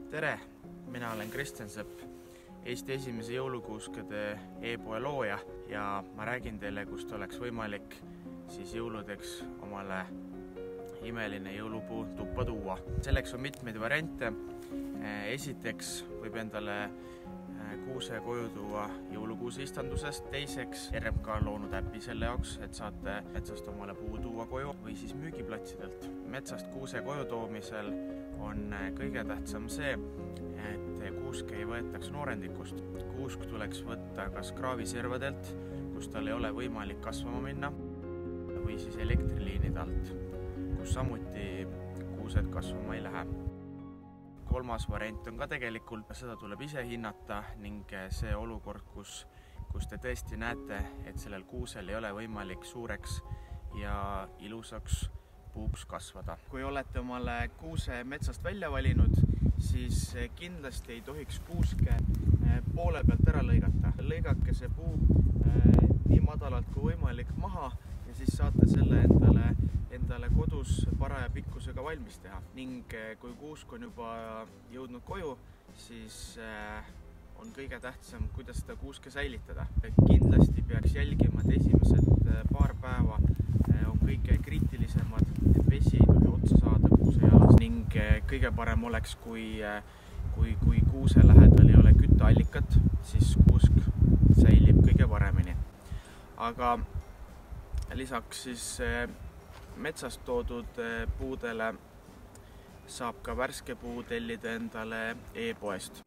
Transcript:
Tere, mina olen Kristjan Sepp, Eesti esimese jõulukuuskede e-poe looja ja ma räägin teile, kust oleks võimalik siis jõuludeks omale imeline jõulupuu tuppa tuua. Selleks on mitmeid variante. Esiteks võib endale kuuse koju tuua jõulukuuse istandusest. Teiseks RMK on loonud äpi selle jaoks, et saate metsast omale puu tuua koju või siis müügiplatsidelt. Metsast kuuse koju toomisel on kõige tähtsam see, et kuusk ei võetaks noorendikust. Kuusk tuleks võtta kas kraaviservadelt, kus tal ei ole võimalik kasvama minna, või siis elektriliinide alt, kus samuti kuused kasvama ei lähe. Kolmas variant on ka tegelikult, seda tuleb ise hinnata ning see olukord, kus te tõesti näete, et sellel kuusel ei ole võimalik suureks ja ilusaks puuks kasvada. Kui olete omale kuuse metsast välja valinud, siis kindlasti ei tohiks kuuske poole pealt ära lõigata. Lõigake see puu nii madalalt kui võimalik maha ja siis saate selle endale kodus paraja pikkusega valmis teha. Ning kui kuusk on juba jõudnud koju, siis on kõige tähtsam, kuidas seda kuuske säilitada. Kindlasti peaks jälgima, et esimesed paar päeva on kõige kriitilisemad, et vesi ei tohi otsa saada kuuse jalas ning kõige parem oleks, kui kuuse lähedal ei ole kütteallikat, siis kuusk säilib kõige paremini. Aga lisaks siis metsast toodud puudele saab ka värske puu tellida endale e-poest.